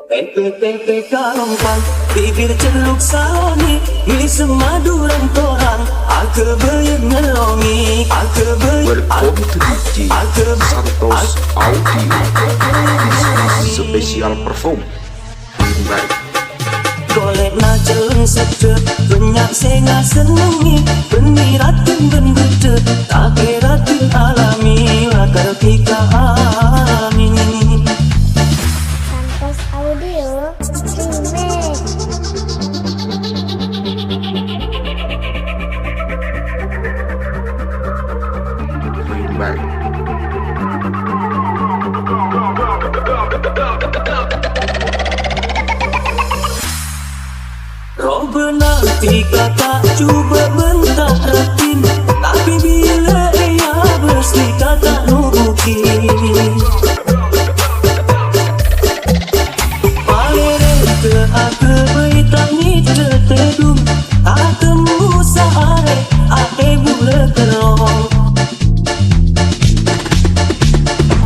PPPK lompang, bibir celuk saloni, mi semadu rentoran, aku beyek ngelongi, aku beyek, Welcome to DJ Santos Audio. This is special perform. Baik. golek na celeng sedep, banyak senga senengi, peniratin ben gede, tak kiratin alami, lakar pika alami. Santos Audio Remix. Baik. Roh benanti kata cuba bentak ratin, tapi bila ia bersih kata nubuki. Palere ke aku bertangi tertedung, tak tembus sehari, ate bula kerong.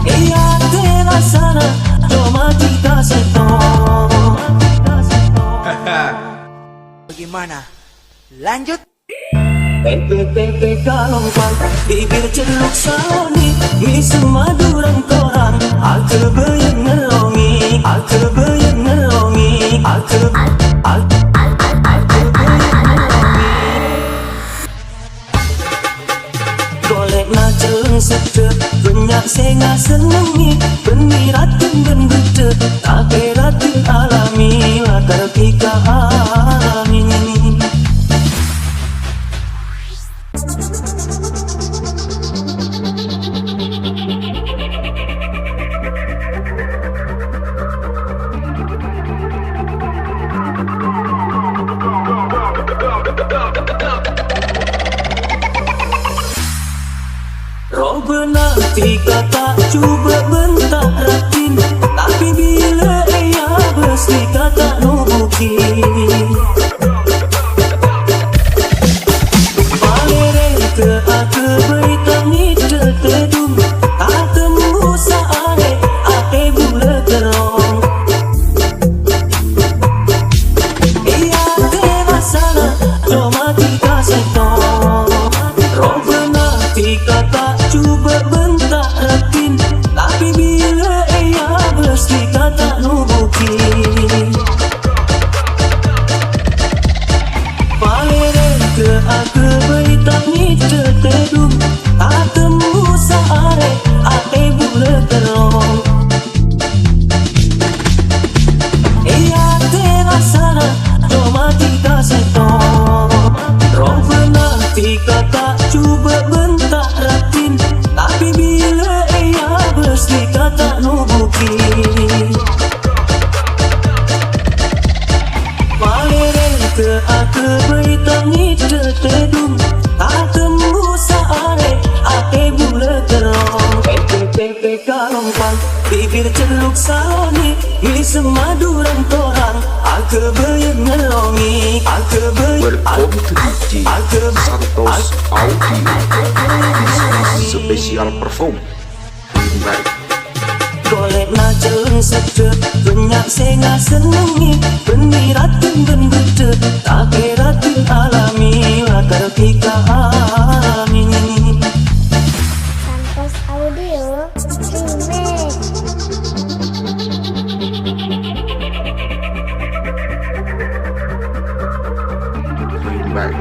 Ia terasana, cuma kita setong. Bagaimana? Lanjut. PPPK lompang, bibir celuk saloni, mi semadu rentoran, aku beyek ngelongi, aku beyek ngelongi, aku beyek ngelongi. Golek na celeng sedep, banyak senga senengi, peniratin ben gede, tak kiratin alami, lakar pika alami. Roh benanti kata cuba bentak ratin, tapi bila ia bersih kata nubuki. Palere ke aku bertangi tertedung, tak tembus sehari, ate bula kerong. Ia terasana, cuma kita setong. Roh benanti kata cuba bentak ratin, tapi bila ia bersih kata nubuki. Palere ke aku bertangi tertedung, tak tembus sehari, ate bula kerong. Ia terasana, cuma kita setong. Roh benanti kata cuba bentak ratin, tapi bila ia bersih kata nubuki. Palere ke aku bertangi tertedung, tak tembus sehari, ate bula kerong. PPPK lompang, bibir celuk saloni, mi semadu rentoran, aku beyek ngelongi, aku beyek, Welcome to DJ Santos Audio. This is special perform. Baik. golek na celeng sedep, banyak senga senengi, peniratin ben gede, tak kiratin alami, lakar pika alami. Santos Audio Remix. Baik.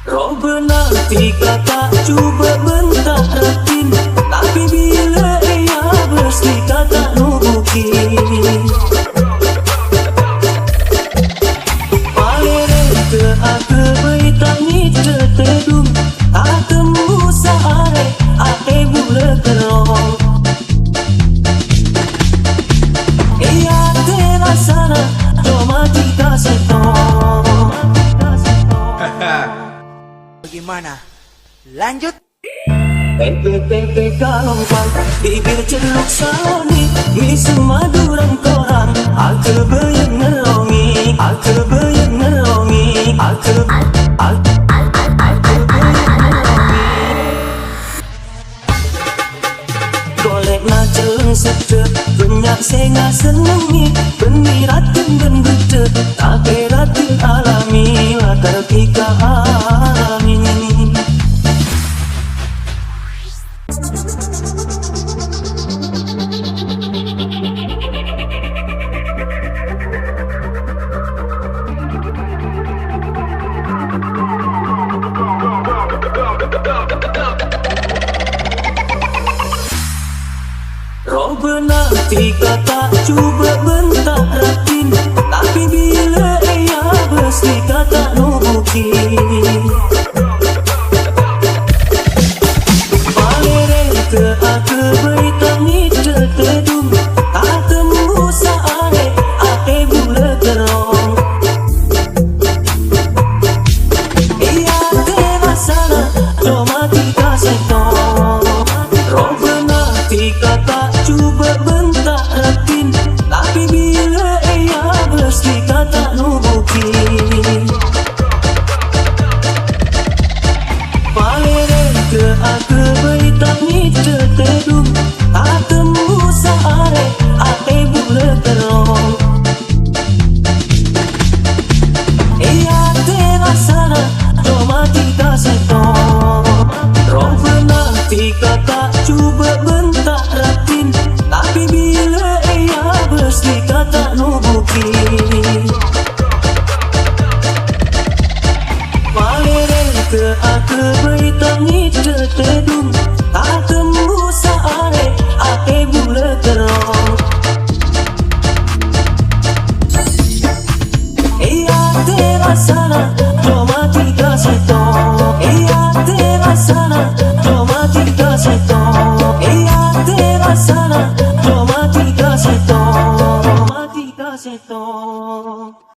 Roh benanti kata cuba bentak ratin, tapi bila ia bersih kata nubuki. Palere ke aku bertangi tertedung, tak tembus sehari, ate bula kerong. Ia terasana, cuma kita setong. Bagaimana? Lanjut. PPPK lompang, bibir celuk saloni, mi semadu rentoran, aku beyek ngelongi, aku beyek ngelongi, aku beyek senga senengi peniratin dan gede takiratin alami latar pika alami. Roh benarti kata cuba bentak ratin, tapi bila ia mesti kata nubuki. Palere ke aku beritangi tertedung, tak temu saare ate bula terong. Ia terasana romati kasetong. Roh benarti kata cuba bentak ratin, tapi bila ia mesti kata nubuki. Palere ke aku beritangi tertedung, tak temu saare ate bula terong. Ia terasana romati kasetong. Roh benarti kata cuba bentak ratin, tapi bila ia mesti kata nubuki. Palere ke aku beritangi tertedung, tak temu saare ate bula terong. Ia terasana romati kasetong. Ia terasana romati kasetong. Ia terasana romati kasetong. Romati kasetong.